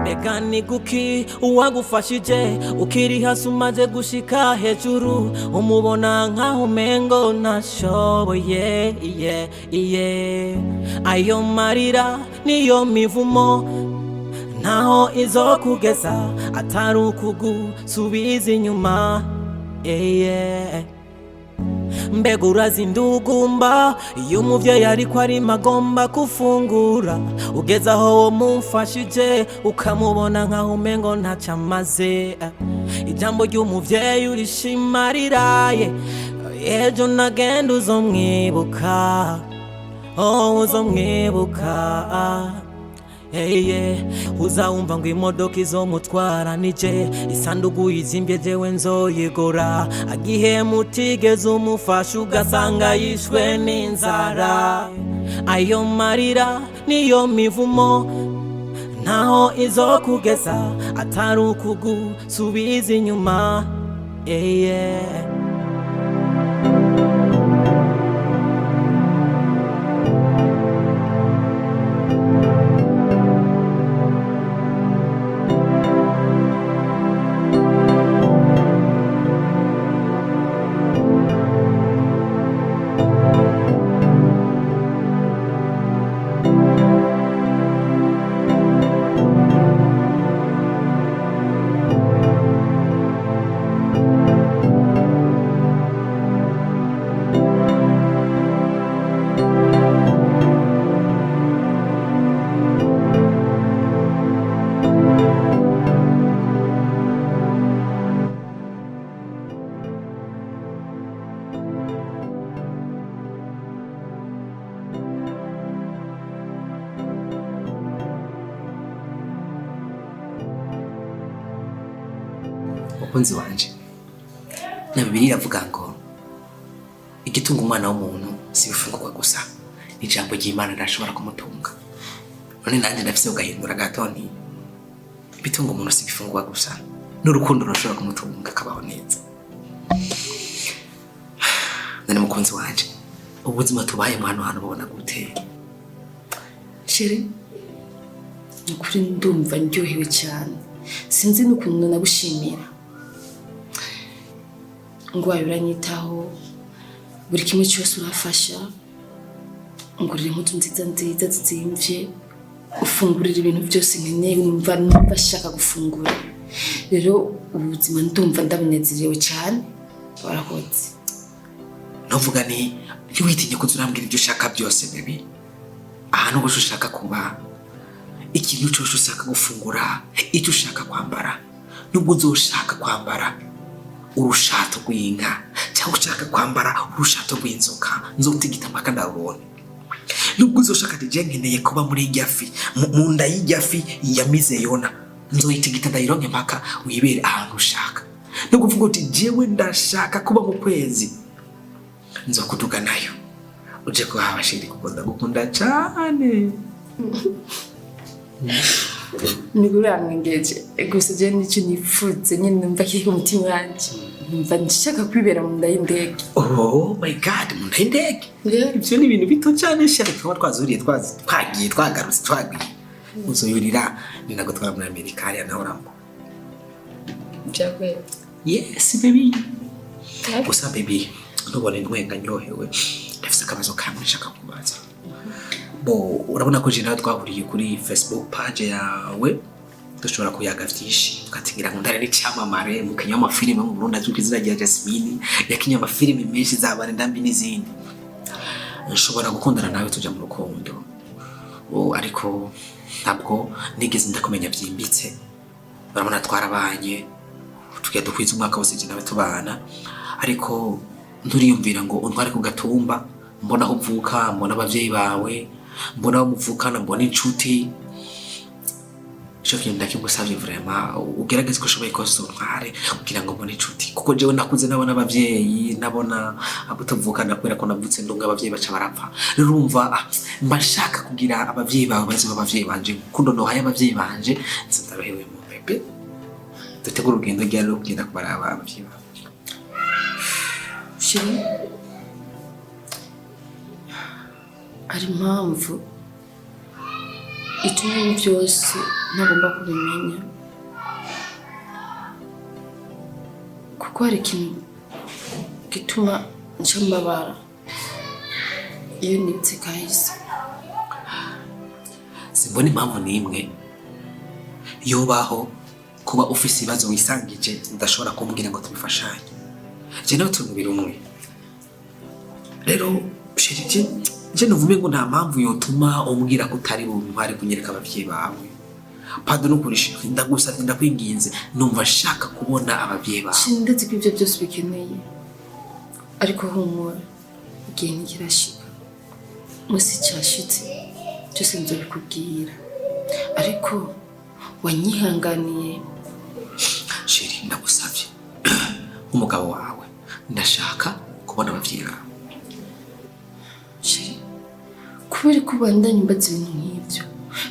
Ega ni guki uwagufashije ukiri hasi umaze gushika hejuru umubona nkaho umengo ntashoboye ayo marira niyo mivumo naho izokugeza atari ukugusubiza inyuma mbega urazindugumba iyo umuvyeyi ariko ari magomba kufungura ugeza aho wo mumfashije ukamubona nkaho umengo ntaco amaze ijambo ry'umuvyeyi urishimariraye ejo nagenda uzomwibuka uzomwibuka uzawumva ngo imodoka izomutwara nije isanduku yizimbye jewe nzoyigora agihe mutigeze umufasha ugasanga yishwe n'inzara ayo marira niyo mivumo naho izokugeza atari ukugusubiza inyuma Mukunzi wanje na Bibiliya iravuga ngo igitunga umwana w'umuntu si bifungurwa gusa ijambo ry'Imana rirashobora kumutunga none nanjye ndafise ugahindura gatoni ibitunga umuntu si bifungurwa gusa n'urukundo rushobora kumutunga akabaho neza none mukunzi wanje ubuzima tubaye hano bubona gute Chérie ukuri ndumva ndyohewe cyane sinzi n'ukuntu nagushimira ngo uranyitaho buri kimwe cyose urafasha ngurira impuzu nziza zizimvye ufungurira ibintu byose nkeneye numva nshaka gufungura rero ubuzima ndumva ndabunezerewe cyane warakoze novuga ni witinye ko turambwira ibyo ushaka byose baby ahantu bose ushaka kuba ikintu cyose ushaka gufungura icyo ushaka kwambara nubwo uzoshaka kwambara urushato rw'inka cyangwa ushaka kwambara urushato rw'inzoka nzotigita mpaka ndabone nubwo uzoshaka ati nkeneye kuba muri iryafi mu nda y'iryafi ya Mizeyona nzoyitigita ndayironke mpaka wibere ahantu ushaka no kuvuga uti jewe ndashaka kuba mu kwezi nzokuduga nayo uje ko habashiri kuko ndagukunda cyane niguramwengeje gusa je nicyo nifutse nyine numva kiri ku mutima wanje numva ndishaka kwibera mu nda y'indege. Oh my god, mu nda y'indege ibyo ni ibintu bito cyane shaka twaba twazuriye twagiye twagarutse twagiye uzoyurira ni nago twara muri Amerika hariya naho rambo byakwe. Yes baby gusa baby nubone ndwenga nyohewe ndafise akabazo kamwe nshaka kubaza. Bo urabona ko je nawe twahuriye kuri Facebook page yawe dushobora kuyaga vyinshi ukatingira ngo ndare n'icyamamare mu kinyama filime mu Burundi azwi izina rya Jasmine yakinyama filime menshi zabane ndambi n'izindi nshobora gukundana nawe tuja mu rukundo ariko ntabwo nigeze ndakumenya byimbitse urabona twarabanye tugiye dukwiza umwaka wose je nawe tubana ariko nturiyumvira ngo untware ku gatumba mbona aho uvuka mbona abavyeyi bawe mbona aho muvukana mbona inshuti shoki ndakigusavye vraiment ugerageze ko shoboye ko sontware kugira ngo mbone inshuti kuko jewe nakuze nabona abavyeyi nabona abo tuvukana kubera ko navutse ndunga abavyeyi baca barapfa urumva mbashaka kugira abavyeyi bawe bazi abavyeyi banje kundo no haye abavyeyi banje nzatabahewe mu bebe dutegura urugendo ryari kugenda kubaraba abavyeyi bawe. Shiri ari impamvu gituma ibi byose ntagomba kubimenya kuko hari ikintu gituma nca mbabara iyo nibutse kahise. Simbona impamvu n'imwe yobaho kuba ufise ibibazo wisangije udashobora kumbwira ngo tubifashanye. Je nawe turi mu biro umwe. Rero shirije je nuvume ngo nta mpamvu yotuma umbwira ko utari buntware kunyereka abavyeyi bawe. Pardon ukurisha ndagusavye ndakwinginze numva shaka kubona abavyeyi bawe. Sindetse ko ibyo byose bikeneye. Ariko humura igihe ntikirashika. Musi cyashitse cyose nzobikubwira. Ariko wanyihanganiye. Shiri ndagusavye umugabo wawe ndashaka kubona abavyeyi bawe. Shiri kubera ko bandanye mbaza ibintu nk'ibyo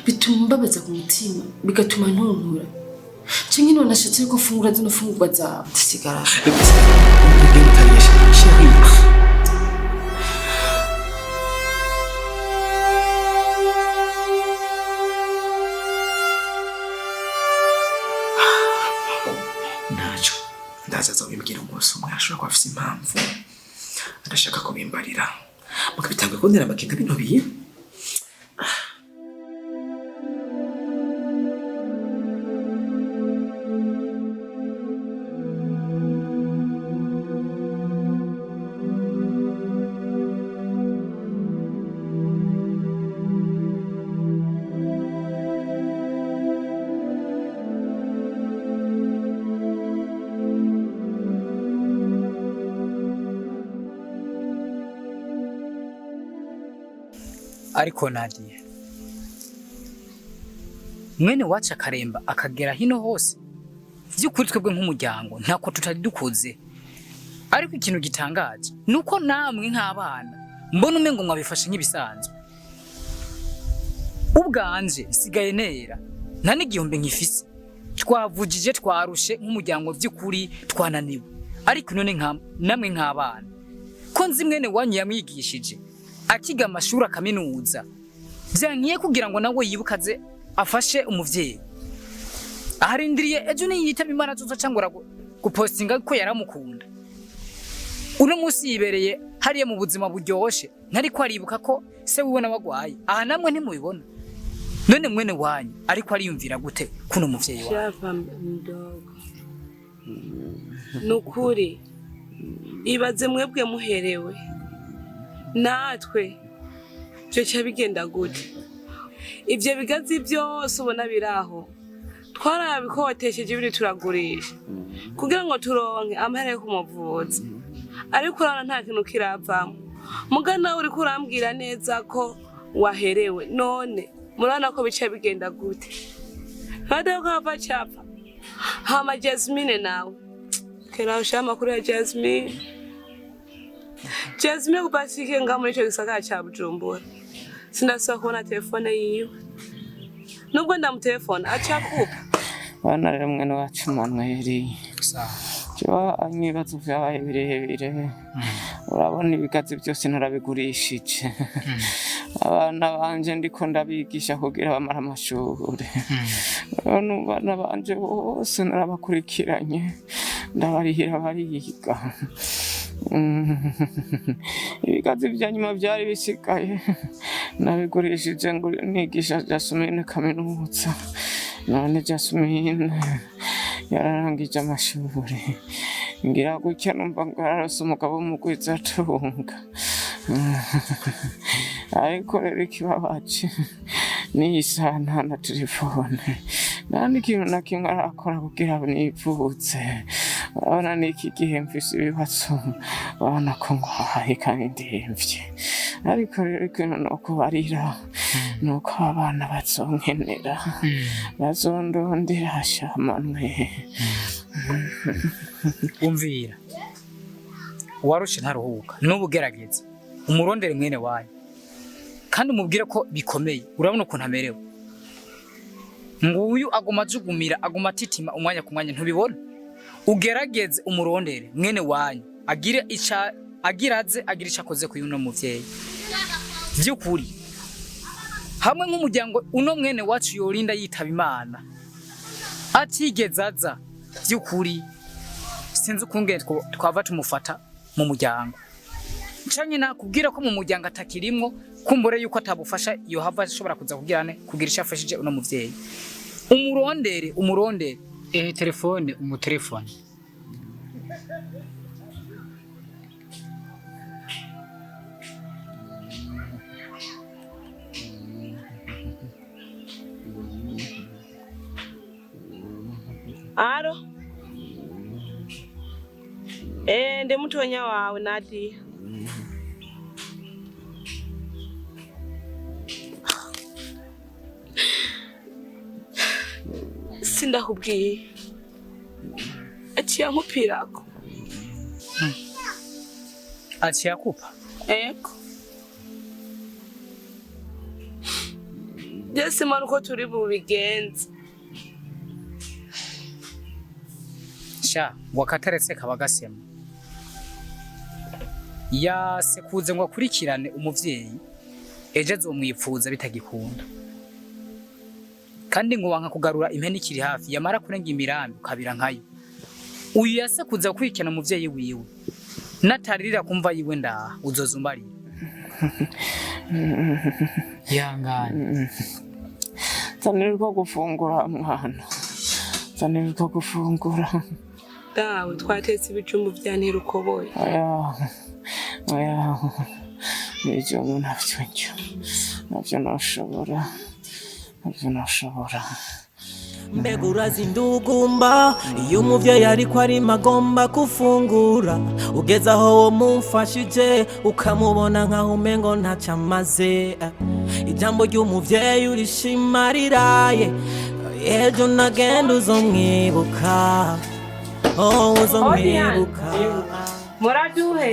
bituma mbabaza ku mutima bigatuma ntuntura. Cingi none nashatse ko fungura zino fungurwa zawe zisigara. Nacho ndaza zobimbwira umunsi umwe ashobora kuba afise impamvu adashaka kubimbarira mukabitanga kundera amakenga bino biye. Ariko Nadia mwene wacu akaremba akagera hino hose vy'ukuri twebwe nk'umuryango ntako tutari dukoze. Ariko ikintu gitangaje nuko namwe nk'abana mbona umengo mwabifashe nk'ibisanzwe. Ubwanje sigaye nera nta n'igihombe nkifise. Twavugije twarushe nk'umuryango vy'ukuri twananiwe. Ariko none namwe nk'abana ko nzi mwene wanyu yamwigishije akiga amashuri akaminuza byankiye kugira ngo nawe yibukaze afashe umuvyeyi. Aharindiriye ejo niyitaba Imana tuzo cyangwa gupostinga ko yaramukunda. Uno musi yibereye hariye mu buzima buryoshe ntari ko aribuka ko se wiwe nabagwaye. Aha namwe ntimubibona. None mwene wanyu ariko ariyumvira gute kuno muvyeyi wawe? Shava mdogo. Nukuri ibaze mwebwe muherewe natwe cyo cyabigenda gute. Ivyo bigazi byose ubona biraho twarabikotesheje ibiri turagurisha kugira ngo turonke amahera yo kumuvuza. Ariko urana nta kintu kiravamo. Mugana uri kurambwira neza ko waherewe none murana ko bice bigenda gute. Hada ko hava chapa hama Jasmine nawe kera ushama kuri ya Jasmine kupasike ngamwe cyo gisaka cha Bujumbura. Sindasaba kubona telefone yiwe. Nubwo ndamutelefone acakupa. Bana rero mwana wacu Manuel. Cyo anyibazo vyabaye birebire. Urabona ibigazi byose narabigurishije. Abana banje ndiko ndabigisha kugira bamara amashuri. Bana banje bose narabakurikiranye. Ndabarihira bariga. Ibigazi bya nyuma byari bisigaye nabigurishije ngo nigisha Jasmine kaminuza. None Jasmine yararangije amashuri ngira gutya numva ngo ararose umugabo mugwiza atunga. Ariko rero ikibabaje ni isana na telefone nandi kintu nakimwe arakora kugira nipfutse. Urabona niki gihe mfise ibibazo urabona ko ngwaye kandi ndemvye. Ariko rero ikintu nokubarira nuko abana bazonkenera bazondondera shamanwe. Umvira warushe ntaruhuka n'ubugerageza umurondere mwene wanyu kandi umubwire ko bikomeye. Urabona ukuntu amerewe nguyu aguma jugumira aguma titima umwanya ku mwanya ntubibona. Ugerageze umurondere mwene wanyu agire agira icakoze kuyuno muvyeyi. Vy'ukuri hamwe nk'umuryango uno mwene wacu yorinda yitaba Imana atigeze aza by'ukuri sinzi ukungene twava tumufata mu muryango canke nakubwira ko mu muryango atakirimwo kumbure yuko atabufasha iyo hava ashobora kuza kugira ishafashije uno muvyeyi umurondere telefone umutelefone Aro ndi mutonya wawe Nadia. Sindakubwiye aciye ankupirako. aciye akupa Eko Jese manuko turi bubigenze sha wakataretse kabagasema yasekuze ngo akurikirane umuvyeyi eje azomwipfuza bitagikunda kandi ngo wanka kugarura impene ikiri hafi yamara kurenga imirambi ukabira nkayo uyu yasekuze akurikirana umuvyeyi wiwe nataririra kumva yiwe ndaha uzozumbarira yangana Zanirwa gufungura mwana zanirwa gufungura dawe twatetse ibijumbu vya ntirukoboye oya nivyo navyo nashobora mbega urazi ndugumba iyo umuvyeyi ariko ari magomba gufungura ugeze aho wo mumfashije ukamubona nkaho umengo ntaco amaze ijambo ry'umuvyeyi urishimariraye ejo nagenda uzomwibuka uzomwibuka muraduhe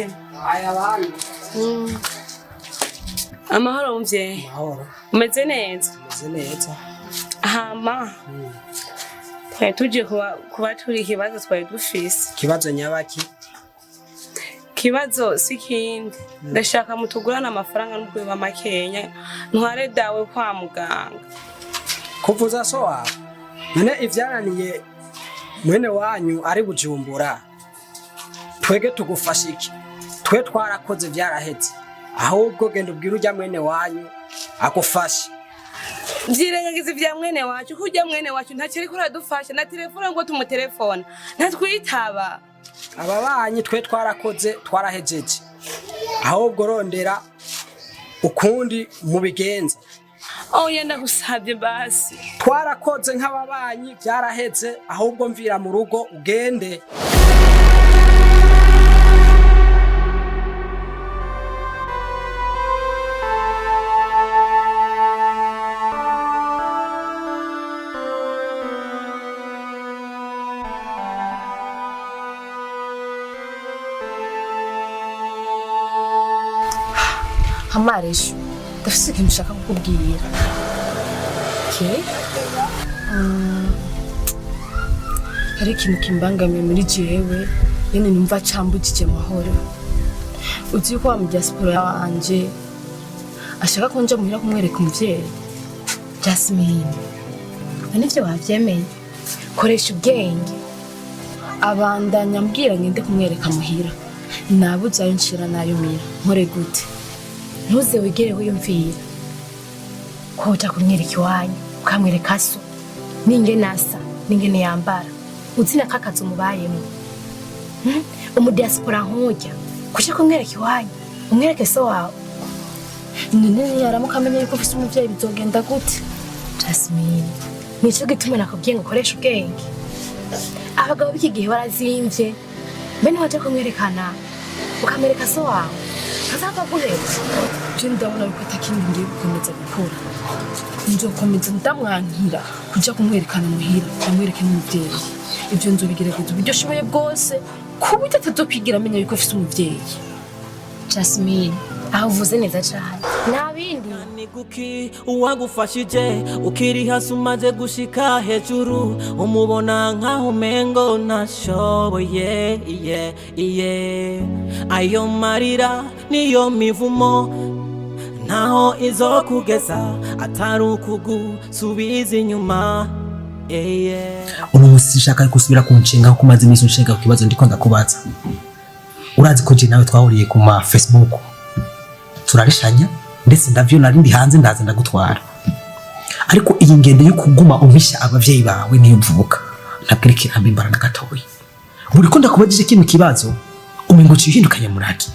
aya bana amahoro muvyeyi mahoro umeze neza hama twari tuje kuba turi ikibazo twari dufise kibazo nyabaki kibazo sikindi ndashaka mutugurana amafaranga n'ubwiba makenya ntware dawe kwa muganga kuvuza so wawe none ivyananiye mwene wanyu ari Bujumbura twege tugufasha iki twe twarakoze vyaraheze ahubwo genda ubwira urya mwene wanyu agufashe vyirengagiza vya mwene wacu kurya mwene wacu ntakiri kuradufasha na telefone ngo tumutelefona ntatwitaba ababanyi twe twarakoze twarahejeje ahubwo rondera ukundi mubigenze oya ndagusabye basi twarakoze nk'ababanyi byaraheze ahubwo mvira mu rugo ugende Amaresho ndafise ikintu ushaka kukubwira hari ikintu kimbangamiye muri jewe nyene numva cambujije amahoro uzi yuko wa mu diaspora wanje ashaka ko nja muhira kumwereka umuvyeyi Jasmine anivyo wavyemeye koresha ubwenge abandanya mbwira ngende kumwereka muhira nabuze ayo nshira nayo mira nkore gute ntuze wigere wiyumvira ko uja kumwereka iwanyu ukamwereka so ningene asa ningene yambara uzi nakakazi umubayemo umudiaspora nkujya kuja kumwereka iwanyu umwereke so wawe none yaramuka amenye yuko ufise umuvyeyi bizogenda gute Jasmine nico gituma nakubwiye ngo ukoresha ubwenge abagabo b'iki gihe barazimvye mbene waje kumwerekana ukamwereka so wawe azava guhera je ndabona yuko atakindi ngiye gukomeza gukora nzokomeza ndamwankira kuja kumwerekana muhira amwereke n'umuvyeyi ibyo nzobigerageza uburyo ashoboye bwose kuburyo atazokwigira amenya yuko afise umuvyeyi Jasmine aho uvuze neza cyane nabindi niguki uwagufashije ukiri hasi umaze gushika hejuru umubona nkaho umengo nashoboye ayo marira niyo mivumo naho izokugeza atari ukugusubiza inyuma. uno musi sinshaka gusubira kunshinga kuko umaze iminsi unshinga ku kibazo ndiko ndakubaza. Urazi ko je nawe twahuriye ku ma Facebook turarishanya ndetse ndavyo narindi hanze ndaza ndagutwara, ariko iyi ngendo yo kuguma umpisha abavyeyi bawe niyo mvuka nabwirike ambimbara na gatoyi. Buri ko ndakubajije kino kibazo umengo cihindukanye muraki.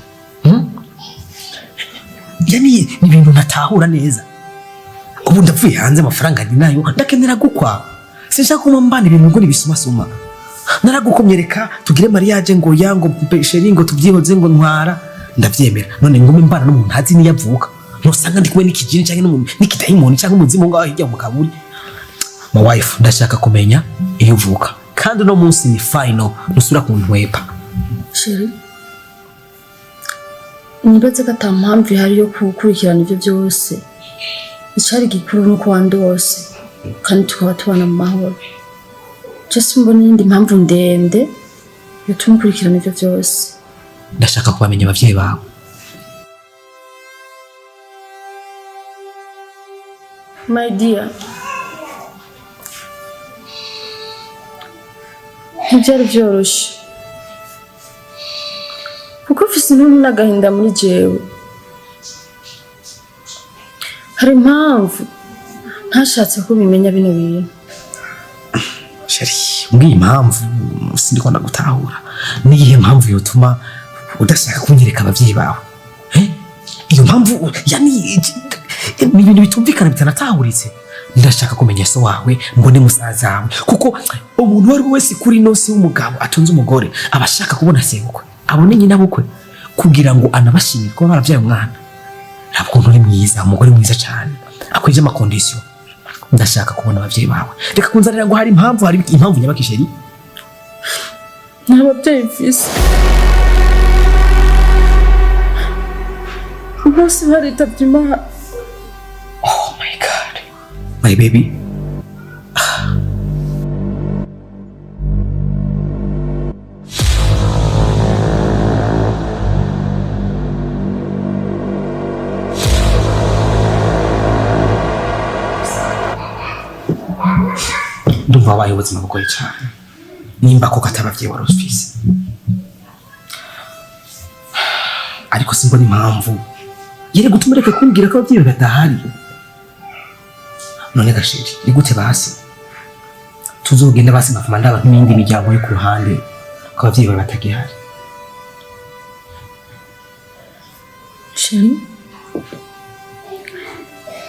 Yani ni ibintu natahura neza. Ubu ndapfuye hanze amafaranga ndi nayo ndakenera gukwa. Sinshaka kuma mbana ibintu ngo nibisumasuma. Naragukomyereka tugire mariage ngo yango pesheri ngo tubyihoze ngo ntwara ndavyemera. None ngume mbana n'umuntu ntazi ni yavuka. Nosanga ndi kumwe n'ikijini cyangwa n'umuntu n'ikidayimoni cyangwa umuzimu ngaho hirya mu kaburi. My wife ndashaka kumenya iyo uvuka. Kandi no munsi ni final nusura ku ntwepa. Sheri, nibaze ko ata mpamvu ihari yo gukurikirana ibyo byose. Icyari gikuru nuko wandose kandi tukaba tubana mu mahoro. Just mbona indi mpamvu ndende yo tumukurikirana ibyo byose. Ndashaka kubamenya abavyeyi bawe. My dear, ntibyari byoroshye kuko mfise intuntu n'agahinda muri jewe. Hari impamvu ntashatse ko bimenya bino bintu. Sheri, mbwiye impamvu sindiko ndagutahura. Niyihe mpamvu yotuma udashaka kunyereka abavyeyi bawe? Iyo mpamvu yani ni ibintu bitumvikana bitanatahuritse. Ndashaka kumenya so wawe mbone musaza wawe kuko umuntu wari wese kuri nose w'umugabo atunze umugore abashaka kubona sebukwe abone nyina bukwe kugira ngo anabashimire ko baravyaye umwana. Ntabwo nturi mwiza, umugore mwiza cyane akwije amakondisiyo. Ndashaka kubona abavyeyi bawe. Reka kunzanira ngo hari impamvu nyabakisheri. Nta babyeyi mfise. Bose baritabye Imana. Oh my God, my baby. Ndumva wabaye ubuzima bugoye cyane nimba ko katabavyeyi wari ufise, ariko simbona impamvu yere gutuma reka kumbwira ko abavyeyi badahari. None gashiri ni gute basi tuzogenda basi nkavuma ndaba n'indi miryango yo ku ruhande ko abavyeyi bawe batagihari? Sheri,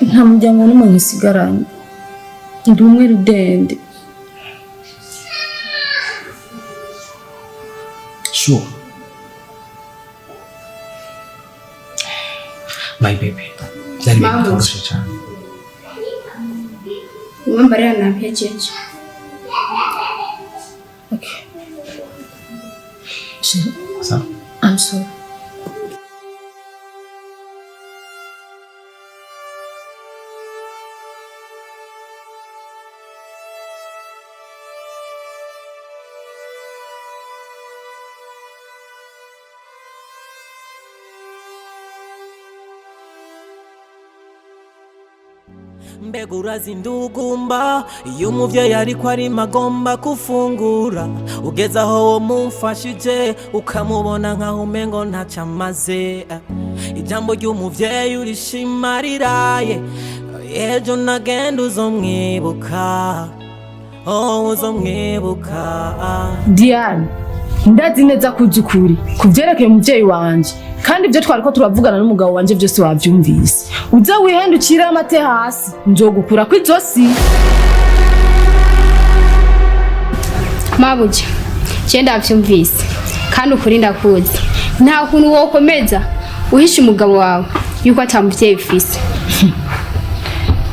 nta muryango n'umwe nsigaranye. Ndi umwe rudende. Sure. My baby. Byari bitoroshe cyane. Amarira nampyejeje. Okay. Sheri, So? I'm sorry. Mbega urazindugumba iyo umuvyeyi ariko arimo agomba gufungura, ugeze aho wo mumfashije ukamubona nkaho umengo ntacyo amaze. Ijambo ry'umuvyeyi urishimariraye, ejo nagenda uzomwibuka, uzomwibuka. Diane, ndazi neza ko uzi ukuri kuvyerekeye umuvyeyi wanje, kandi ibyo twariko turavugana n'umugabo wanje byose wavyumvise. Uza wihendukira amate hasi nzogukura ku izosi. Mabuja, cyenda ndavyumvise kandi ukuri ndakuzi. Nta kuntu wokomeza uhisha umugabo wawe yuko atamuvyeyi ufise.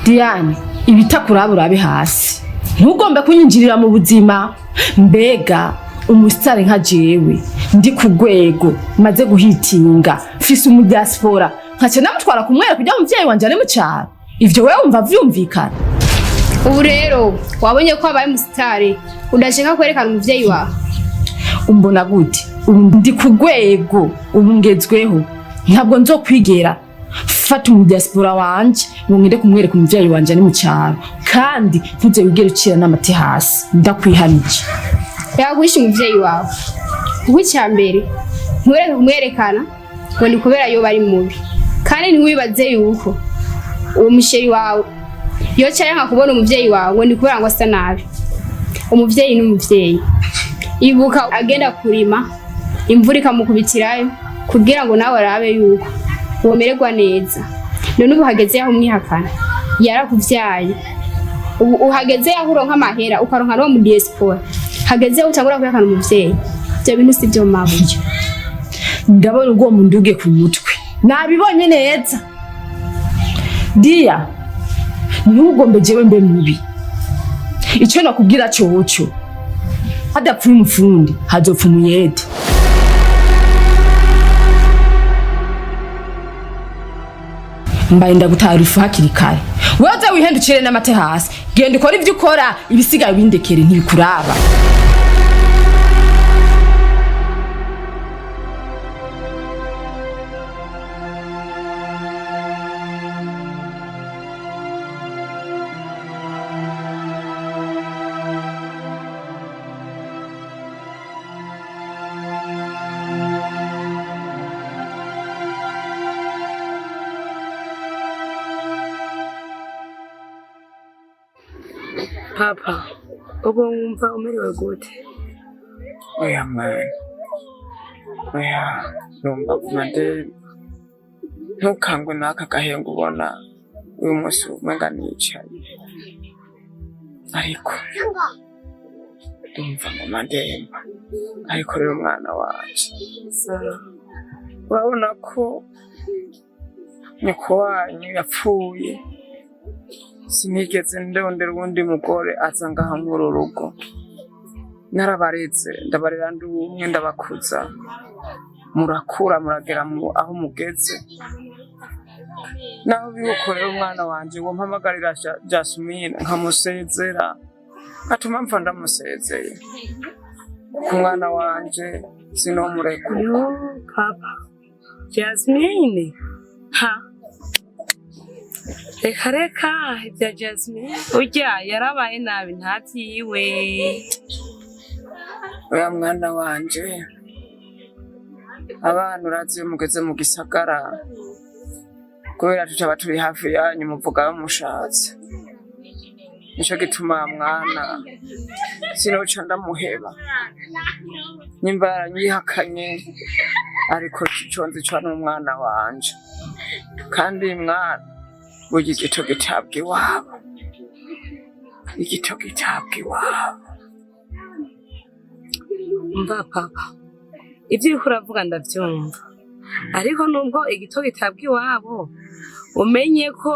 Diane, ibitakurabura abe hasi. Ntugombe kunyinjirira mu buzima. Mbega umusitari nka jewe ndi ku rwego maze guhitinga mfise umudiaspora nkace namutwara kumwera kujya umuvyeyi wanje ari mu cyaro. Ivyo wewe umva vyumvikana? Ubu rero wabonye ko abaye umusitari udashaka kwerekana umuvyeyi wawe. Umbona gute? Ubu ndi ku rwego, ubu ngezweho. Ntabwo nzokwigera gufata mu diaspora wanje ngo ngende kumwereka umuvyeyi wanje ari mu cyaro kandi ntuze wigere ucira n'amate hasi ndakwihanije yaguhisha umuvyeyi wawe kuko icyambere ntureke kumwerekana ngo ni kubera yo bari mubi kandi ntiwibaze yuko uwo musheri wawe yo cyangwa kubona umuvyeyi wawe ngo ni kubera ngo asa nabi umuvyeyi n'umuvyeyi ibuka agenda kurima imvura ikamukubitirayo kugira ngo nawe arabe yuko womererwa neza none ubu hageze yaho umwihakana yarakuvyaye ubu uhageze yaho uronka amahera ukaronka no mu diaspora hageze yaho utangura kuyakana umuvyeyi ibyo bintu si byo mabuye ndabona ubwo mu nduge ku mutwe nabibonye neza dia ntugombe jewe mbe mubi icyo nakubwira cyoco hadapfuye umufundi hazopfa umuyede mbaye ndagutarifu hakiri kare waza wihendukire n'amate hasi genda ukora ibyo ukora ibisigaye bindekere ntibikuraba Papa, ubu wumva umerewe gute? Oya mwana, oya numva kumande ntukangwe n'aka gahengo ubona uyu munsi umenga nicaye ariko ndumva mama ndemba ariko rero umwana wanje urabona ko nyoko wanyu yapfuye sinigeze ndondera uwundi mugore aza ngaha muri uru rugo narabaretse ndabarera ndi umwe ndabakuza murakura muragera aho mugeze naho biwukorera umwana wanje wo mpamagarira Jasmine nkamusezera atuma mfa ndamusezeye ku mwana wanje sinomureka yo papa Jasmine ha reka ibya Jasmine urya yarabaye nabi ntabyiwe oya mwana wanje abantu urazi mugeze mu gisagara kubera tuba turi hafi yanyu muvuga mushatse nico gituma mwana sinoca ndamuheba nimba yaranyihakanye ariko kiconze cyo n'umwana wanje kandi mwana burya igito gitabwa iwabo igito gitabwa iwabo mva papa ibyo uriko uravuga ndabyumva ariko nubwo igito gitabwa iwabo umenye ko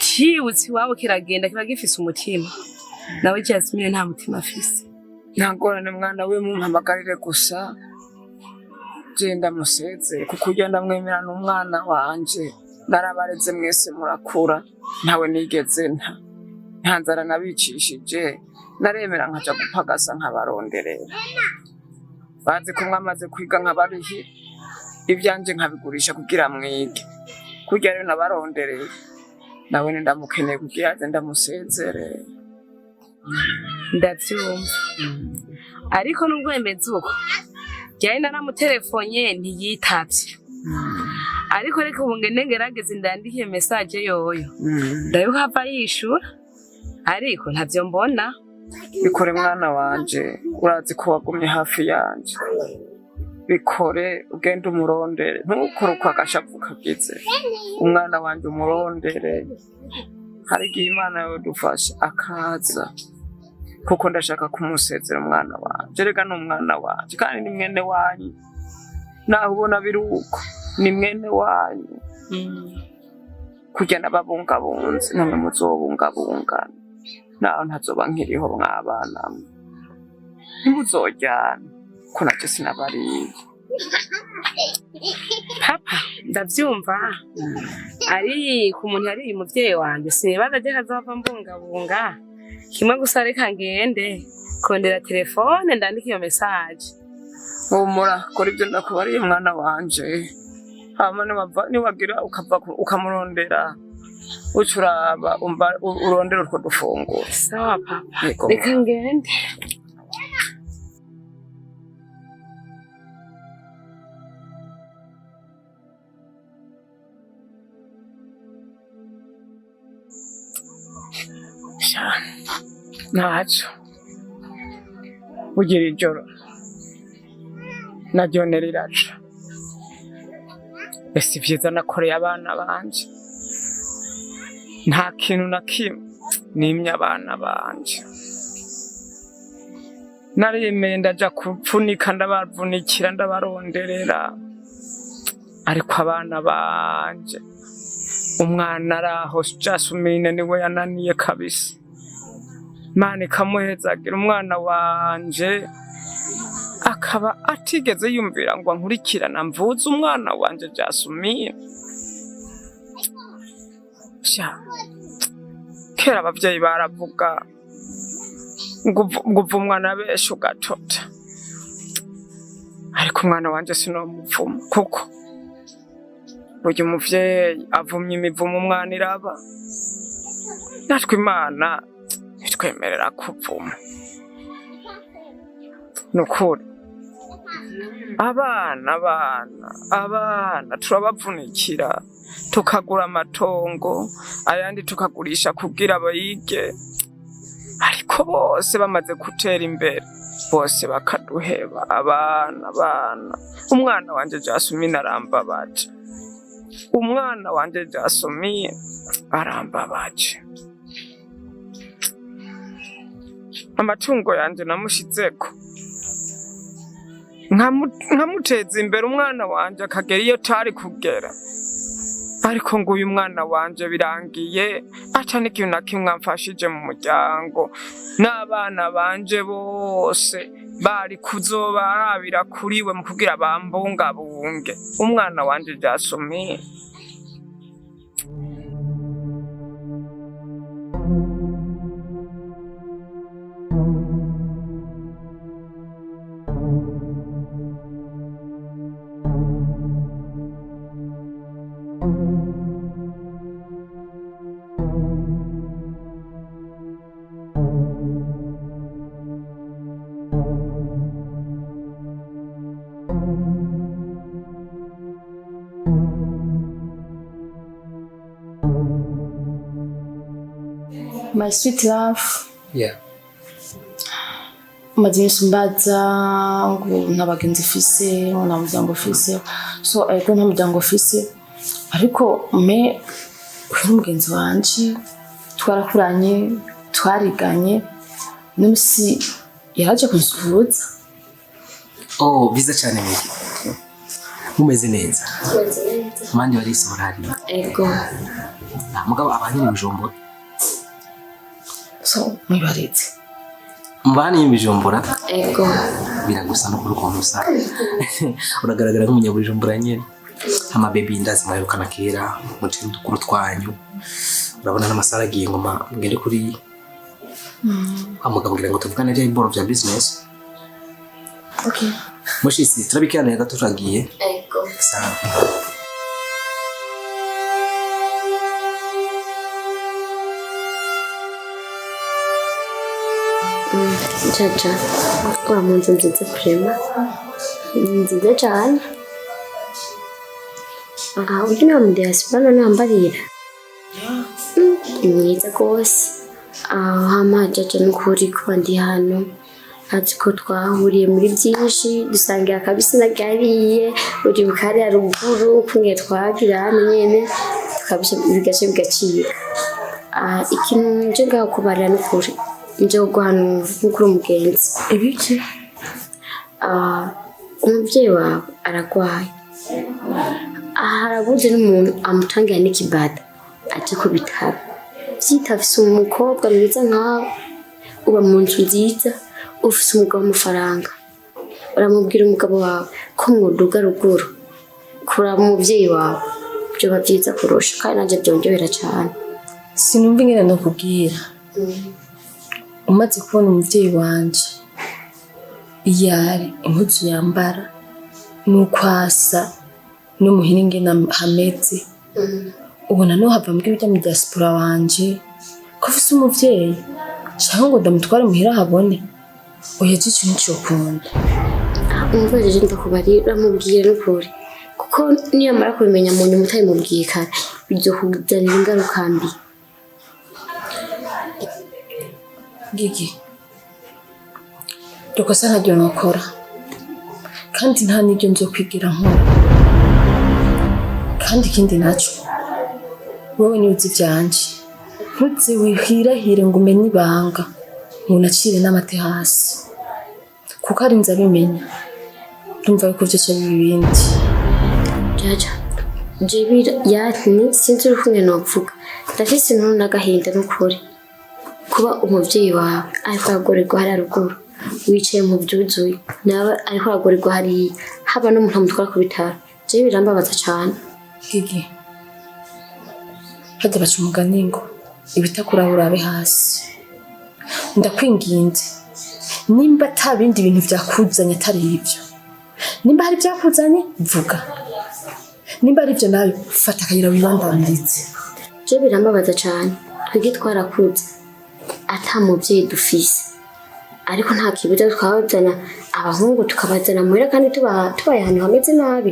cibutse iwabo kiragenda kiba gifise umutima nawe Jasmine nta mutima afise ntangorane mwana we mumpamagarire gusa genda museze kuko ugenda mwemera n'umwana wanje narabareze mwese murakura ntawe nigeze nta nzara nabicishije naremera nkaja gupagasa nkabaronderera bazi ko mwamaze kwiga nkabarihi ivyanje nkabigurisha kugira mwige kurya rero nabarondereye nawe ndamukeneye kugira aze ndamusezere ndavyumva ariko nubwo yemeze uko jyari naramutelefone ntiyitavye ariko reka ubu ngene ngerageze ndandikiye message yoyo ndayuhava yishura ariko ntavyo mbona bikore mwana wanje urazi ko wagumye hafi yanje bikore ugenda umurondere ntukore uko agashavu kagize umwana wanje umurondere hari igihe Imana yodufasha akaza kuko ndashaka kumusezera umwana wanje rega n'umwana wanje kandi ni mwene wanyu naho ubona biruko ni mwene wanyu kujya nababungabunze namwe muzobungabungana naho ntazoba nkiriho mwabana ntimuzojyana ko nacyo sinabariye papa ndavyumva ari ku muntu yari umuvyeyi wanje sinibaza je hazava mbungabunga kimwe gusa reka ngende kondera telefone ndandika iyo message humura kora ibyo ndakubariye mwana wanje hama niwagira ukava ukamurondera ucuraba urondera utwo dufunguro. Sawa papa, reka ngende. Ntacyo ugira ijoro naryo riraca. Ese ibyiza nakoreye abana banje nta kintu na kimwe nimye abana banje. Naremeye ndaja kupfunika ndabavunikira ndabaronderera, ariko abana banje umwana araho Jasmine niwe yananiye kabisa. Imana ikamuhezagira umwana wanje akaba atigeze yumvira ngo ankurikirana mvuze umwana wanje Jasmine. Kera abavyeyi baravuga ngo uva umwana benshi ugatota, ariko umwana wanje sinomuvuma kuko burya umuvyeyi avumye imivumo umwana iraba, natwe Imana itwemerera kuvuma. Nukuri abana turabavunikira tukagura amatongo ayandi tukagurisha kugira bayige, ariko bose bamaze gutera imbere bose bakaduheba. Abana umwana wanje Jasmine arambabaje, umwana wanje Jasmine arambabaje. Amatungo yanje namushizeko nkamuteza imbere umwana wanje akagera iyo tari kugera, ariko ngo uyu mwana wanje birangiye aca n'ikintu na kimwe amfashije mu muryango. N'abana banje bose bari kuzobarabira kuriwe mu kugira bambungabunge. Umwana wanje Jasmine My sweet love. Yeah. Umaze iminsi umbaza ngo nta bagenzi ufise, ngo nta muryango ufise. So ariko nta muryango ufise, ariko uri umugenzi wanje, twarakuranye, twariganye, n'umusi yaraje kunsuhuza. Oh, biza cyane mwiki. Mumeze neza. Mandi barisohora hari. Ego. Mugabo abanyine Bujumbura. So mwibaretse. Mbani y'Ibujumbura. Ego. Biragusa no kurukuntu usa. Uragaragara nk'umunyabujumbura nyene. Ama baby ndazi mwaherukana kera mu kintu dukuru twanyu. Urabona n'amasara agiye ngoma ngende kuri amugabwira ngo tuvugane rya iboro vya business. Okay. Mushisi turabikirana gato turagiye. Ego. Sawa. Chacha, wa munzu nziza prema. Nziza cyane. Uyu ni umudiaspora none Amarira. Mwiza rwose. Hama Chacha n'ukuri ko ndi hano. Ati ko twahuriye muri byinshi dusangira kabisa nagariye uri bukari ya ruguru kumwe twagira hano nyene tukabisha bigashe bigacika. Ikintu nje ngaho kubarira n'ukuri nje guhano nk'ukuri umugenzi. Ibiki? Umuvyeyi wawe aragwaye. Harabuze n'umuntu amutangira n'ikibada aje ku bitaro. Vyitafise umukobwa mwiza nkawe uba mu nzu nziza ufise umugabo w'amafaranga. Uramubwira umugabo wawe ko mwoduga ruguru kuraba umuvyeyi wawe byoba vyiza kurusha kandi nanje byongerera cyane. Sinumva ingene ndakubwira. Umaze kubona umuvyeyi wanje iyari impuzu yambara nuko asa n'umuhiringe na hameze ubona no hava mbwira ujya mu diaspora wanje ko ufise umuvyeyi cyangwa ngo ndamutware muhira habone oyaje ikintu cyo kunda umuvyeyi ndakubarira mubwire n'ukuri kuko niyo mara kubimenya mu nyuma utayimubwiye kare bizokuzanira ingaruka mbi Gigi dukosa ntajyo nokora kandi nta n'ibyo nzo kwigira nkora kandi ikindi naco wowe ni uzi vyanje ntuze wihirahire ngo umenye ibanga ntunacire n'amate hasi kuko ari nza bimenya ndumva yuko vyo cyari ibindi jaja jibira yatni sinzi urufunge novuga ndafise none n'agahinda n'ukuri kuba umuvyeyi wawe ariko agorerwa hari ruguru wicaye mu byuzuye nawe ariko agorerwa hari haba n'umuntu amutwara ku bitaro je birambabaza cyane Gigi hajya baca umugani ngo ibitakura urabe hasi ndakwinginze nimba ata bindi bintu byakuzanye atari ibyo nimba hari byakuzanye vuga nimba ari byo nayo fata akayira wibandaniritse je birambabaza cyane twige twarakuze ata muvyeyi dufise ariko nta kibuza twabazana abahungu tukabazana muhira kandi tubaye ahantu hameze nabi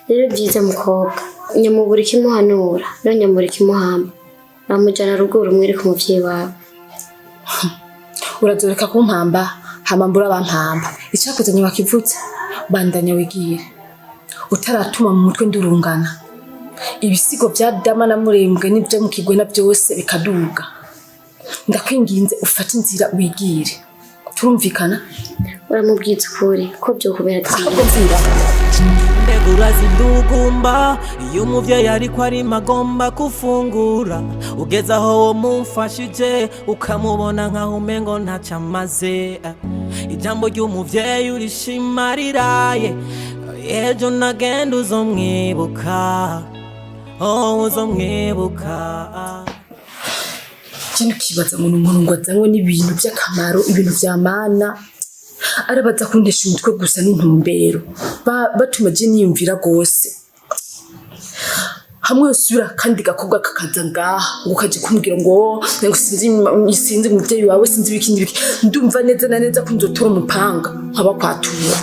rero byiza mukobwa nyamubura ikimuhanura no nyamubura ikimuhamba bamujana ruguru mwereka umuvyeyi wawe urazoreka kumpamba hamambura bampamba icyakuzanye wakivutse bandanya wigire utaratuma mu mutwe ndurungana ibisigo bya dama na murembwe n'ibyo mu kigwena byose bikaduga ndakwinginze ufate inzira wigire turumvikana uramubwiza ukuri ko byo kubera nzira mbega urazindugumba iyo umuvyeyi ariko ari magomba kufungura ugeze aho wo mumfashije ukamubona nkaho umengo ntacamaze ijambo ry'umuvyeyi urishimariraye ejo nagenda uzomwibuka uzomwibuka cyane kibaza umuntu ngo azanywe n'ibintu by'akamaro ibintu by'amana arabaza kundesha umutwe gusa n'intumbero batuma je niyumvira gose hamwe usubira kandi gakobwa kakaza ngaha ngo kaje kumbwira ngo sinzi umuvyeyi wawe sinzi ibikindi biki ndumva neza na neza ko nzotora umupanga nkaba kwatura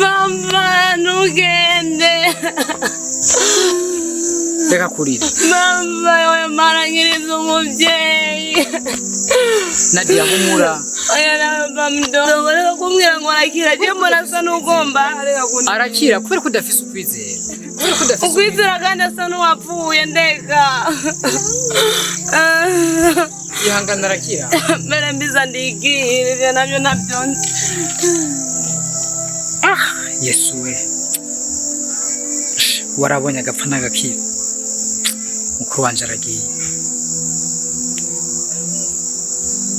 Mama nugende reka kurira mama yoya maranyiriza umuvyeyi Nadia humura oya namba mdogo reka kumbwira ngo arakira je mbona asa n'ugomba arakira kubera ko udafise ukwizera ukwizera kandi asa n'uwapfuye ndeka ihangana arakira mbere mbiza ndigire ivyo navyo navyonze Yesu we warabonye agapfa n'agakira mukuru wanje aragiye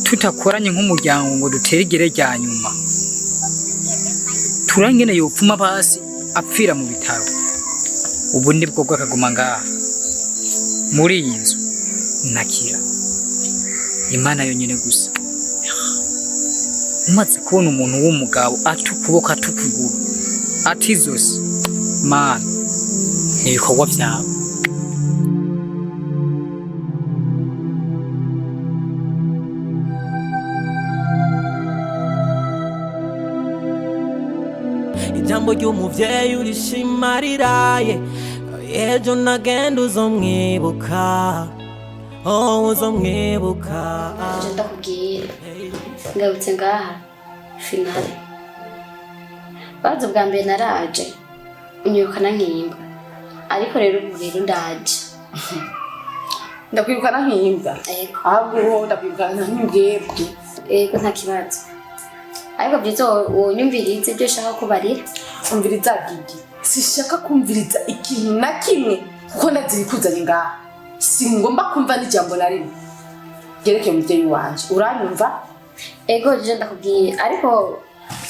tutakoranye nk'umuryango ngo dutere igere rya nyuma turangene yopfuma basi apfira mu bitaro ubu ndi bwo bwakaguma ngaha muri iyi nzu nakira Imana yonyine gusa umaze kubona umuntu w'umugabo atukuboko atukuguru atizose Mana ibikorwa byawe ijambo ry'umuvyeyi urishimariraye ejo nagenda uzomwibuka uzomwibuka je ndakubwira ngarutse ngaha finale bazo bwa mbere naraje unyirukana nk'imbwa ariko rero ubu rero ndaje ndakwirukana nk'imbwa ahubwo ndakwirukana nk'imbwebwe ego nta kibazo ariko byiza wonyumvirize ibyo ushaka kubarira umviriza Gigi sishaka kumviriza ikintu na kimwe kuko ndazirikuzanye ngaha singomba kumva n'ijambo na rimwe byerekeye umuvyeyi wanje uranyumva ego je ndakubwiye ariko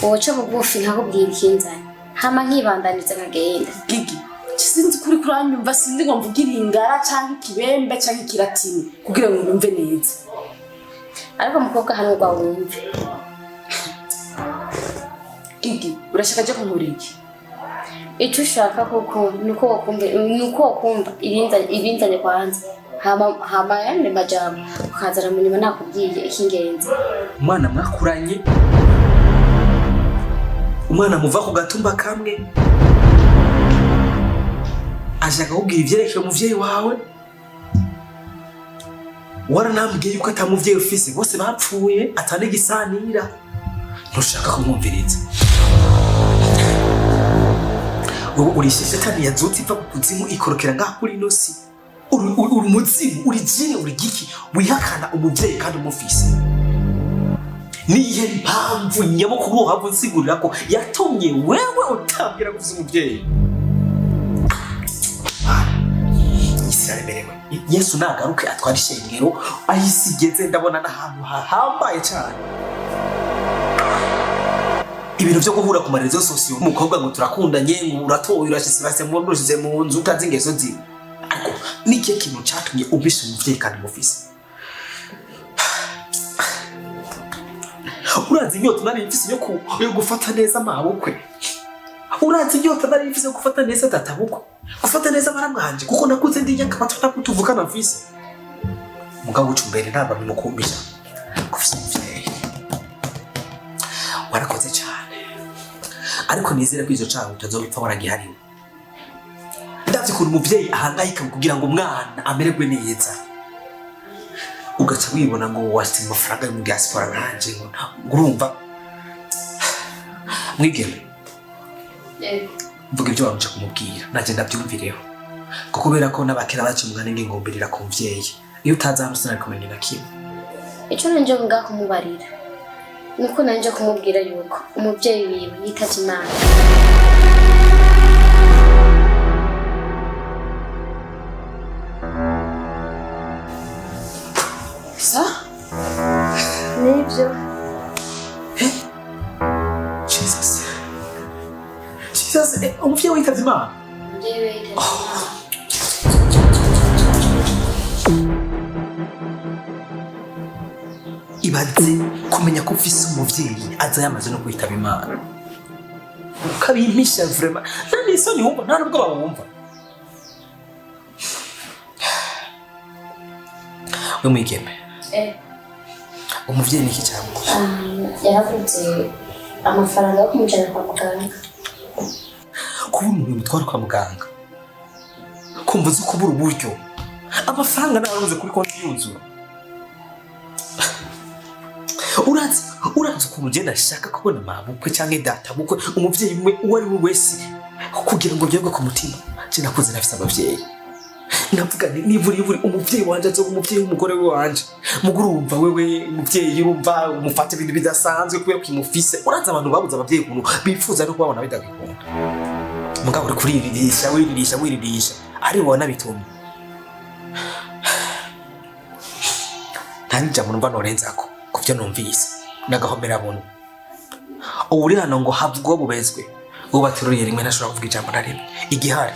woca bugufi nkakubwira ikinzanye hama nkibandaniza nkagenda gigi sinzi kuri kuranyumva sinzi ngo mvugire ingara canke ikibembe canke ikiratini kugira ngo numve neza ariko mukobwa hano rwa wumve gigi urashaka je kunkurira iki icyo ushaka koko nuko wakumva ibinzanye kwanza hama yandi majambo ukazana mu nyuma nakubwiye ikingenzi umwana mwakuranye umwana muva ku gatumba kamwe ashaka kubwira ivyerekeye umuvyeyi wawe waranambwiye yuko atamuvyeyi ufise bose bapfuye atane gisanira ntushaka kumwumviriza wowe uri shetani yazutse iva ku kuzimu ikorokera ngaho kuri ino si uri umuzimu uri jini uri giki wihakana umuvyeyi kandi umufise niye mpamvu nyamukuru waba unsigurira ko yatumye wewe utambwira ko ufise umuvyeyi isi yaremerewe yesu nagaruke atwara ishengero ahisi igeze ndabona n'ahantu hahambaye cyane ibintu byo guhura ku marezo sosiyo umukobwa ngo turakundanye ngo uratoye urashyize mu nzu utazi ingeso ziwe ariko niki kintu cyatumye ubisha umuvyeyi kandi mufise urazi inyota nari mfise yo gufata neza amabukwe urazi inyota nari mfise yo gufata neza databukwe gufata neza baramwanje kuko nakuze ndi nyakabato nakutuvukana mfise mugabo ucumbere ntabwo bimukumbisha kufise umuvyeyi warakoze cyane ariko nizere ko izo cyaha utazopfa waragihariwe ndavye ko umuvyeyi ahangayika kugira ngo umwana amererwe neza ugaca wibona ngo wasi amafaranga yo mu diaspora nkanje ngo urumva mwigeme mvuga ibyo wamuje kumubwira naje ndabyumvireho kuko kubera ko n'abakera bacu mwana ngingomberera ku muvyeyi iyo utaza sinari kumenya na kimwe icyo nanje nga kumubarira nuko nanje kumubwira yuko umuvyeyi wiwe yitavye Imana sa nibyo Jesus umuvyeyi witavye Imana umuvyeyi wiwe yitavye ibaze kumenya ko ufise umuvyeyi aza yamaze no kwitaba Imana ukabimpisha vraiment nani isoni wumva nta nubwo bawumva we mwigeme umuvyeyi niki cyangwa yaravuze amafaranga yo kumujana kwa muganga kuba umuntu mutwara kwa muganga kumva uzi kubura uburyo amafaranga naruze kuri konti yuzura urazi ukuntu ugenda ashaka kubona amabukwe cyangwa databukwe umuvyeyi umwe uwo ari we wese kugira ngo byebwe ku mutima je nakuze nafise abavyeyi navuga niburi umuvyeyi wanje azoba umuvyeyi w'umugore we wanje muguru urumva wewe umuvyeyi urumva umufata ibintu bidasanzwe kubera ko imufise urazi abantu babuze abavyeyi ukuntu bifuza no kubabona bidagikunda mugabo uri kuririsha wiririsha ari wowe nabitumye nta n'ijambo numva norenzako kuvyo numvise nagahomera buntu uri hano ngo havugwa bubezwe uwo bateruriye rimwe ntashobora kuvuga ijambo na rimwe igihari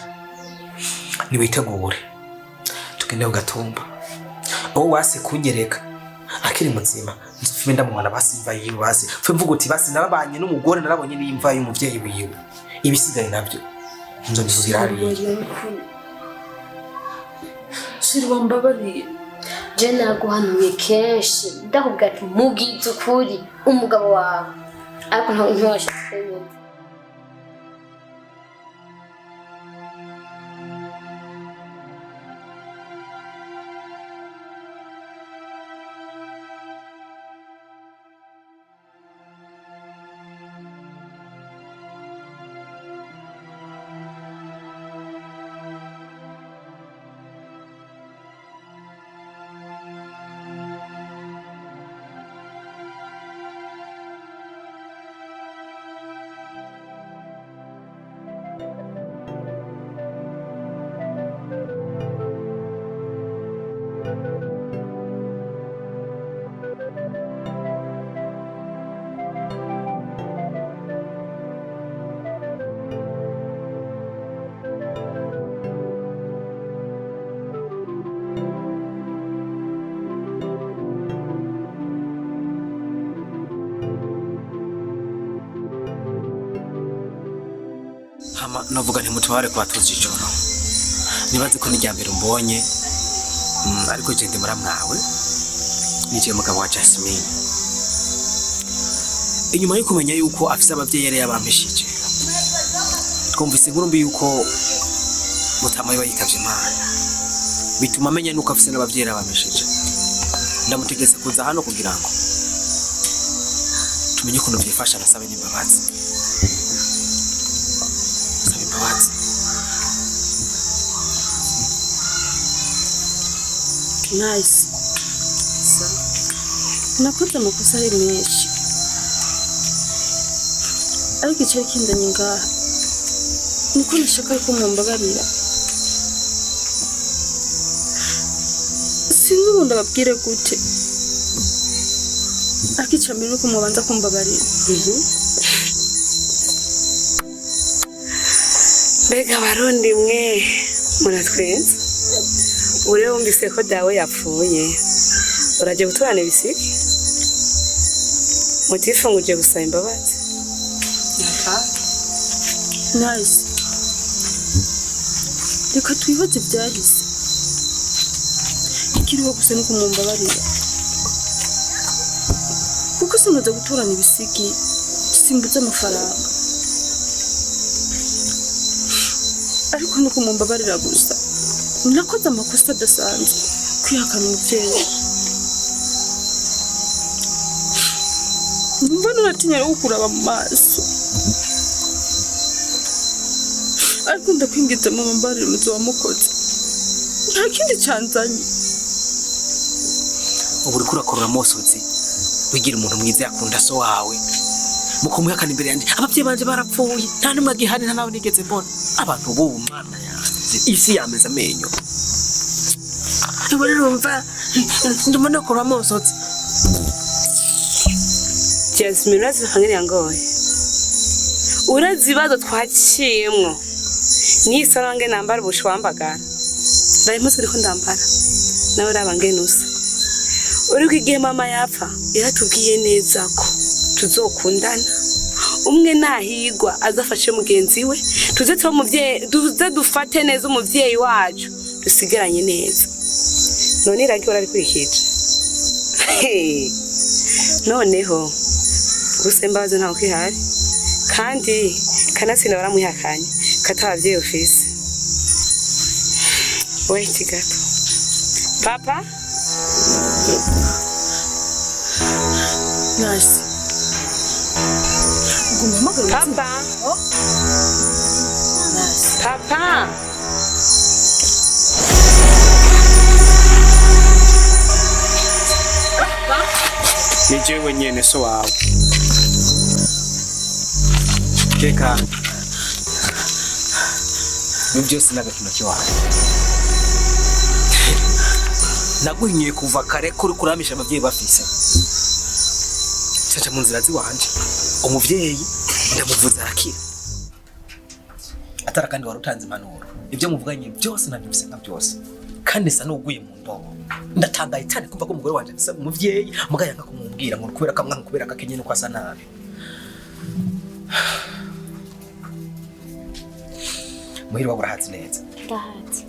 niwitegure tugende ku gatumba uwo wase kunyereka akiri muzima nzufume ndamubona basi imva yiwe basi fe mvuga uti basi narabanye n'umugore narabonye n'imva y'umuvyeyi wiwe ibisigaye navyo nzobisuzira hariya shirwa mbabariye je naguhanuye kenshi ndakubwira ati mugize ukuri umugabo wawe ariko ntiwashaka kunyumva hama navuga ntimutware kwa tuzi ijoro nibaze ko nijyambere umbonye ariko je ndi muramwawe nije mugabo wa Jasmine inyuma yo kumenya yuko afise abavyeyi yari yabampishije twumvise inkuru mbi yuko mutama yo yikavye Imana bituma amenya nuko afise n'abavyeyi yabampishije ndamutegetse kuza hano kugira ngo tumenye ukuntu byifasha nasabe n'imbabazi sabe imbabazi Nice. Nakoze amakosa ari menshi. Ariko icyo kindanye ngaha. Niko nashaka ko mumbabarira. Sinzi ubundi ababwire gute. Ariko icyo mbere nuko mubanza kumbabarira. Mbega barundi mwe muratwenza. Ure wumvise ko dawe yapfuye uraje guturana ibisiki mutifunguje gusaba imbabazi Nice. Reka twibaze byahise. Ikiriho gusa nuko mumbabarira. Kuko simuze guturana ibisiki simbuze amafaranga. Ariko nuko mumbabarira gusa. Nakoze amakosa adasanzwe kwihakana umuvyeyi. Numva nuratinya gukuraba mu maso. Ariko ndakwingiza mu mbarire muzo wamukoze. Nta kindi canzanye. ubu uri kurakorora amosozi wigira umuntu mwiza yakunda so wawe mukumwihakana imbere yanjye abavyeyi banje barapfuye nta numwe agihari nta nawe nigeze mbona abantu b'Imana yanjye isi yameze amenyo Ibore rumva ndumana ko ramosozi Jasmine urazi hangere yangoye urazi bazo twaciyemwo ni sarange nambara ubushwambagara ndayimuze riko ndambara nawe urabange nusa uriko igihe mama yapfa yaratubwiye neza ko tuzokundana umwe nahigwa azafashe mugenzi we tuze dufate neza umuvyeyi wacu dusigaranye neza none iragi urabikurikije noneho gusembaza ntaho kwihari kandi kanatsinda baramwihakanye katabavyeyi office wait gato papa Nice. Papa. Nice. Papa. ni jewe nyene so wawe keka byose nagakino kiwawe naguhinyiye kuva kare kuri kuramisha abavyeyi bafise caca mu nzira ziwanje umuvyeyi ndamuvuza arakira atara kandi warutanze impanuro ibyo muvuganye byose nabyumvise nka byose kandi sa nuguye mu ndobo ndatangaye cyane kumva ko umugore wanje asa umuvyeyi mugaya nka kumubwira ngo kubera kamwanka kubera kakenye nuko asa nabi muhirwa burahatse neza ndahatse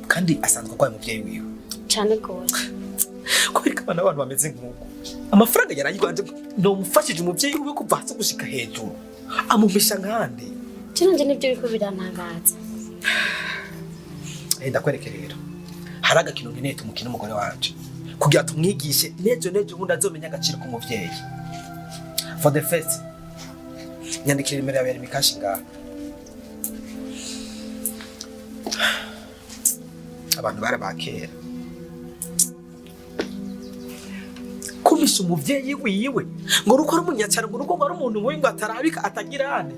kandi asanzwe kwa umuvyeyi wiwe cyane gose kubera ko abantu bameze nk'uko amafaranga yarayigwanje no mufashije umuvyeyi wiwe kuva hasi gushika hejuru amumisha nkande cyanje nibyo biko birantangaza ndakwereke rero hari agakino nkeneye tumukina umugore wanje kugira tumwigishe nejo ubundi azomenya agaciro k'umuvyeyi for the first nyandikira imere yawe mikashi ngaha abantu barabakera kumisha umuvyeyi wiwe ngo ruko ari umunyacyaro ngo ruko ari umuntu mubi ngo atarabika atagirane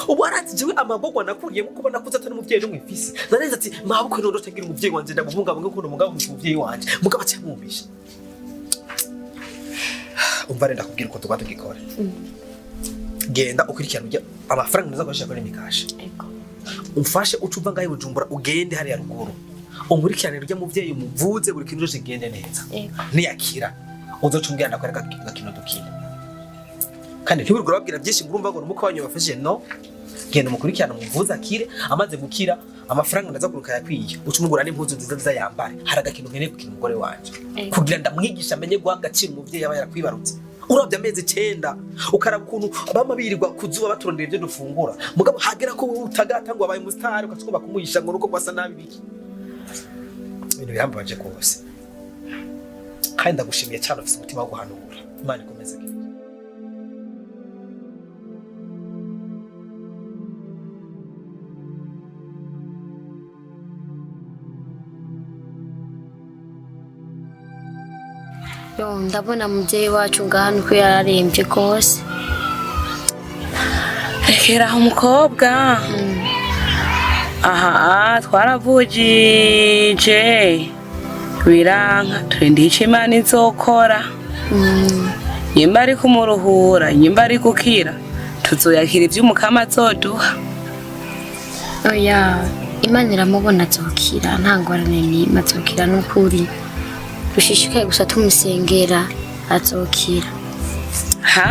ubu aratijewe amagogwa nakuriye mu kubona kuza atari umuvyeyi n'umwifisi nareza ati mabukwe none utagira umuvyeyi wanje ndabuvunga bwo kuno mugabo umuvyeyi wanje mugabo acyamwumisha umva renda kubwira uko tugwa tugikora genda ukurikirana ujya amafaranga nazakoresha kuri mikashi umfashe ucuva ngaye Bujumbura ugende hari ya ruguru umurikirane ujya muvyeyi umuvuze buri kintu cyose gende neza niyakira uzocumbwira ndakwereka gakino dukina kandi ntibirugura babwira byinshi ngurumva ngo numuko wanyu bafashije no genda mukurikirana muvuza akire amaze gukira amafaranga ndaza kuruka yakwiye ucumugura n'impuzu nziza nziza yambare haragakintu nkeneye kukira umugore wanje kugira ndamwigisha amenye guhagacira umuvyeyi yaba yarakwibarutse urabye amezi 9 ukaraba ukuntu bama birirwa kuzuba baturondera ibyo dufungura mugabo hagera ko utagata ngo abaye umustar ukacumba kumuyisha ngo nuko kwasa nabi biki ibintu birambaje kose kandi ndagushimiye cyane ufite umutima wo guhanura Imana ikomeze ndabona muvyeyi wacu ngahano ko yararembye kose rekera umukobwa aha twaravugije biranka turindiye ico Imana izokora nyimba ari kumuruhura nyimba ari gukira tuzoyakira ivy'umukama azoduha oya Imana iramubona azokira nta ngorane n'imwe azokira n'ukuri dushishikaye gusa tumusengera azokira ha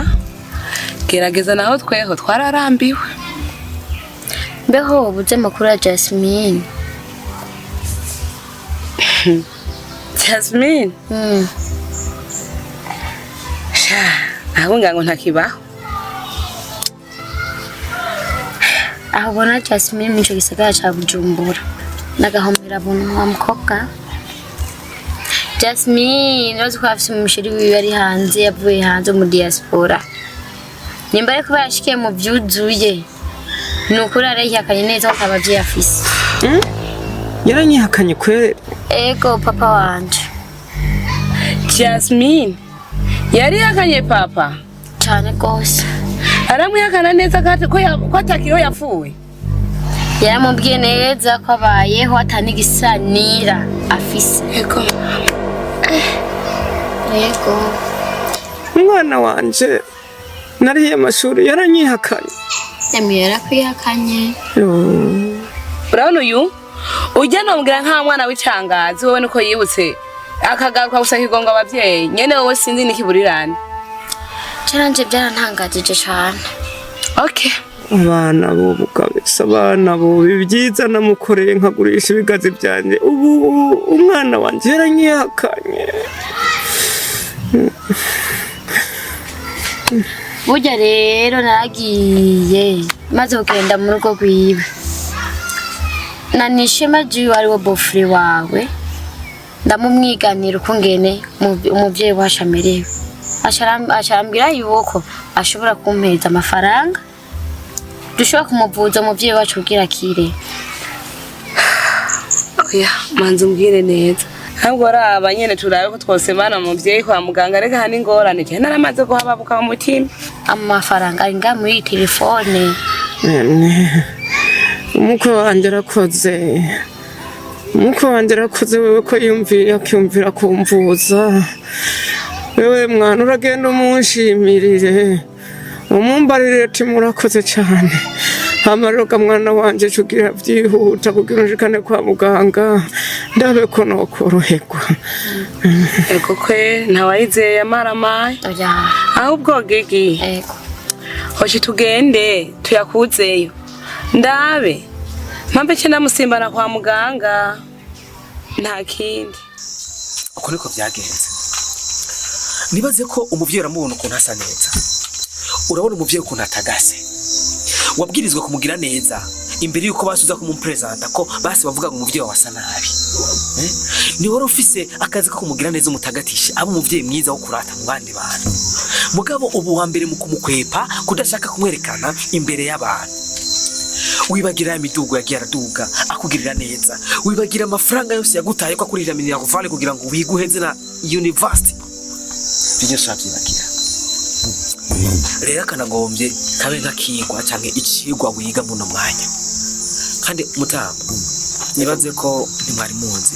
gerageza naho tweho twararambiwe mbeho buze makuru ya Jasmine Jasmine ahubwo ngo ntakibaho aho bona Jasmine mu gisagara ca Bujumbura nagahomera buntu wa mukobwa Jasmine nazo kwafise umushiri wiwe ari hanze yavuye hanze mu diaspora nimba ariko bayashikiye mu byuzuye nukuri arayihakanye neza ko abavye afise yaranyihakanye kwere ego papa wanje Jasmine yari yakanye papa cyane gose aramwihakana neza ko atakiriho yapfuye yaramubwiye neza ko abayeho atanigisanira afise ego ego umwana wanje nariye amashuri yaranyihakanye yamira kwihakanye urabona uyu ujya nombwira nka mwana w'icangazi wowe nuko yibutse akagaruka gusa kigonga abavyeyi nyene wowe sinzi nikiburirane cyaranje byarantangajije cyane okay abana bo kabisa abana bo bibyiza namukoreye nkagurisha ibigazi byanje ubu umwana wanje yaranyihakanye burya rero naragiye maze kugenda mu rugo rwiwe nanishema jiwe ari wo bofre wawe ndamumwiganira ukungene umuvyeyi wacu amerewe ashambira yuko ashobora kumpeza amafaranga dushobora kumuvuza umuvyeyi wacu kugira akire oya manzi umbwire neza ntabwo raba nyene turabe ko twose bana muvyeyi kwa muganga reka hani ngorane cyane naramaze kuhababuka mu mutima amafaranga ari nga muri telefone umukwe wanje arakoze wewe ko yumviye akyumvira kumvuza wewe mwana uragenda umunshimire umumbarire ati murakoze cyane amaroga mwana wanje cugira byihuta kugira unjikane kwa muganga ndabe ko nokoroherwa ego kwe ntawayizeye amaramaye ahubwo gigi ego hoshi tugende tuyakuzeyo ndabe mpambe cye namusimbana kwa muganga nta kindi uko niko byagenze nibaze ko umuvyeyi aramubona ukuntu asa neza urabona umuvyeyi ukuntu atagase wabwirizwa kumugira neza imbere yuko basuza kumumpresenta ko basi bavuga ngo umuvyeyi wasa nabi ni wari ufise akazi ko kumugira neza umutagatishe abo umuvyeyi mwiza wo kurata mu bandi bantu mugabo ubu wa mbere mu kumukwepa kudashaka kumwerekana imbere y'abantu wibagira imidugo yagiye araduga akugirira neza wibagira amafaranga yose yagutaye ko akurira minerval kugira ngo wiguheze na university bijye shabyibagira rero kanagombye kabe nkakigwa cyangwa ikigwa wiga muno mwanya kandi mutamba nibaze ko ntimwari munzi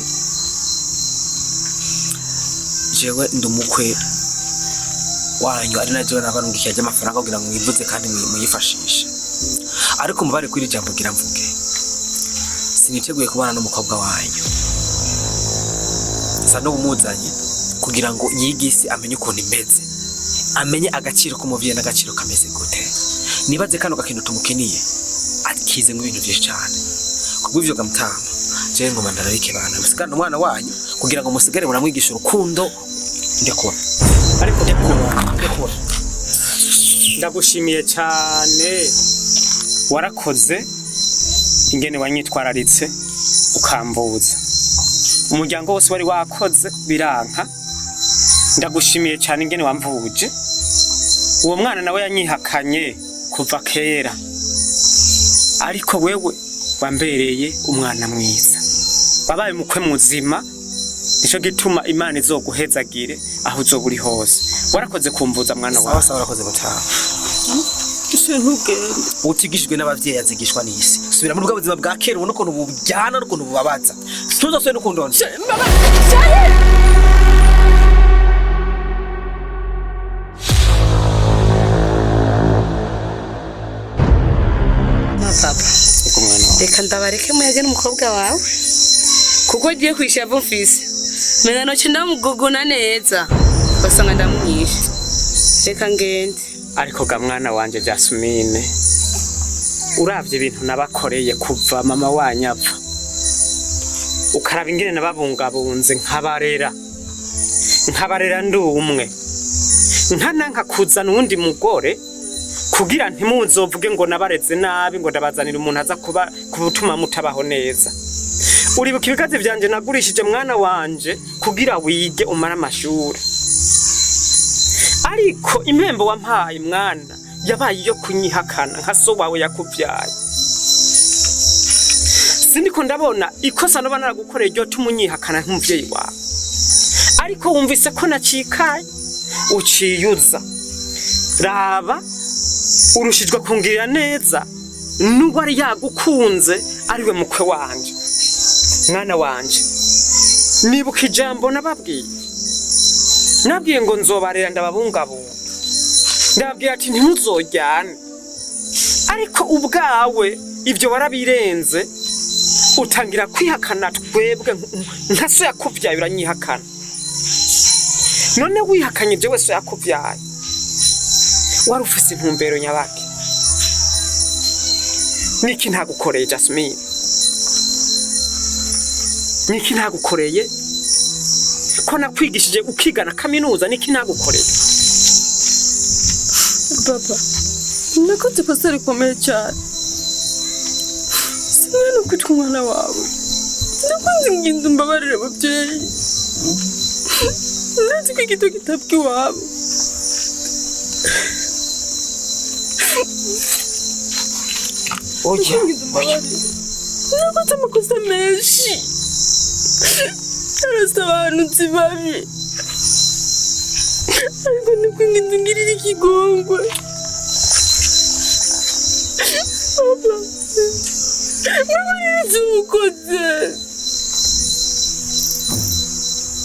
jewe ndumukwe wanyu ari naje nabarungikiye amafaranga kugira ngo mwivuze kandi muyifashishe ariko mubare kuri jambo gira mvuge siniteguye kubana n'umukobwa wanyu sa no bumuzanye kugira ngo yigisi amenye ukuntu imeze amenye agaciro k'umuvyeyi n'agaciro kameze gute. Nibaze kano gakintu tumukeniye akize mu bintu byinshi cyane. Kubw'ivyo gamutama je ngoma ndararike bana musigana umwana wanyu kugira ngo musigare muramwigisha urukundo ndekora. Ariko ndekora. Ndagushimiye cyane warakoze ingene wanyitwararitse ukambuza umuryango wose wari wakoze biranka. Ndagushimiye cyane ingene wamvuje. Uwo mwana nawe yanyihakanye kuva kera, ariko wewe wambereye umwana mwiza, wabaye mukwe muzima. Nico gituma Imana izoguhezagire aho uzoba uri hose. Warakoze kumvuza mwana wawe. Sawa warakoze gutaha. ntugende utigishijwe n'abavyeyi azigishwa n'isi. Subira muri buzima bwa kera ubona ukuntu bujyana n'ukuntu bubabaza. Tuzasubira n'ukundona. papa reka ndabareke muyage n'umukobwa wawe kuko agiye kwishyura mfise mena noce ndamuguguna neza basanga ndamwishe. Reka ngende. Ariko ga mwana wanje Jasmine, uravye ibintu nabakoreye kuva mama wanyapfa, ukaraba ingene nababungabunze nkabarera ndi umwe, nkananka kuzana uwundi mugore kugira ntimuzovuge ngo nabareze nabi ngo ndabazanira umuntu aza kubutuma mutabaho neza. Uribuka ibigazi vyanje nagurishije mwana wanje kugira wige umara amashuri, ariko impembo wampaye mwana yabaye iyo kunyihakana nka so wawe yakuvyaye. Siniko ndabona ikosa noba naragukoreye ryo tumunyihakana nk'umuvyeyi wawe, ariko wumvise ko nacikaye uciyuza. Raba urushijwe kungirira neza nubwo ari yagukunze ariwe mukwe wanje. Mwana wanje nibuka ijambo nababwiye ngo nzobarera ndababungabunga, ndababwiye ati ntimuzojyane, ariko ubwawe ibyo warabirenze utangira kwihakana twebwe nka so yakuvyaye uranyihakana. None wihakanye jewe so yakuvyaye wari ufise intumbero nyabaki? Niki ntagukoreye Jasmine? Niki ntagukoreye? Ko nakwigishije ukigana kaminuza, niki ntagukoreye? Papa, nakoze ikosa rikomeye cyane. Sinari no kwitwa umwana wawe. Ndakunze nginda umbabarire ababyeyi. Ndazi ko igito gitabwa iwabo. Oya, nakoze amakosa menshi. Arasobanutse babi, ariko nikwinginze ngirira ikigongwe. Papa, mbabarira ukoze.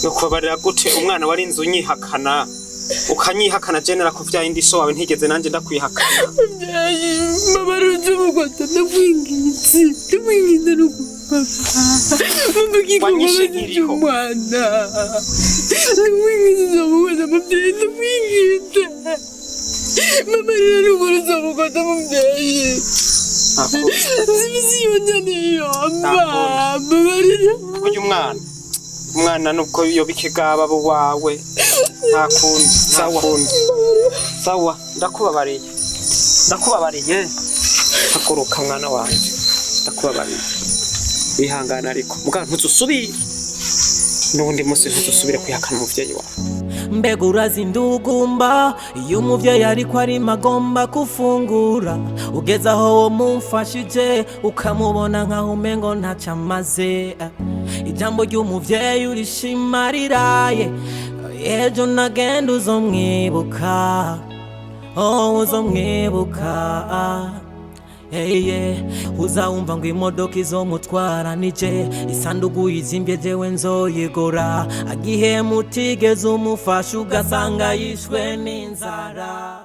Nokubabarira gute umwana wari inzu unyihakana ukanyihakana jenera kuvyaye indi so wawe ntigeze nanje ndakwihakana? Mbabarira ukoze ndakwinginze nuko wanyishe nkiriho. Mwana ndamwinginze mubona mubyeyi ndamwinginze. Mbabarira n'uburuza mukota mubyeyi. Zibisi yonyene yomba. Mbabarira. Uyu umwana nubwo yobikigaba bo wawe nta kundi. Sawa ndakubabariye hakuruka mwana wanje, ndakubabariye bihangana, ariko muga ntuzusubire n'ubundi munsi ntuzusubire kwihakana umuvyeyi wawe. Mbega urazindugumba iyo umuvyeyi ariko ari magomba kufungura, ugeze aho wo mumfashije ukamubona nkaho umengo ntaco amaze. Ijambo ry'umuvyeyi urishimariraye, ejo nagenda uzomwibuka, uzomwibuka. Uzawumva ngo imodoka izomutwara nije, isanduku yizimbye jewe nzoyigura, agihe mutigeze umufasha ugasanga yishwe n'inzara.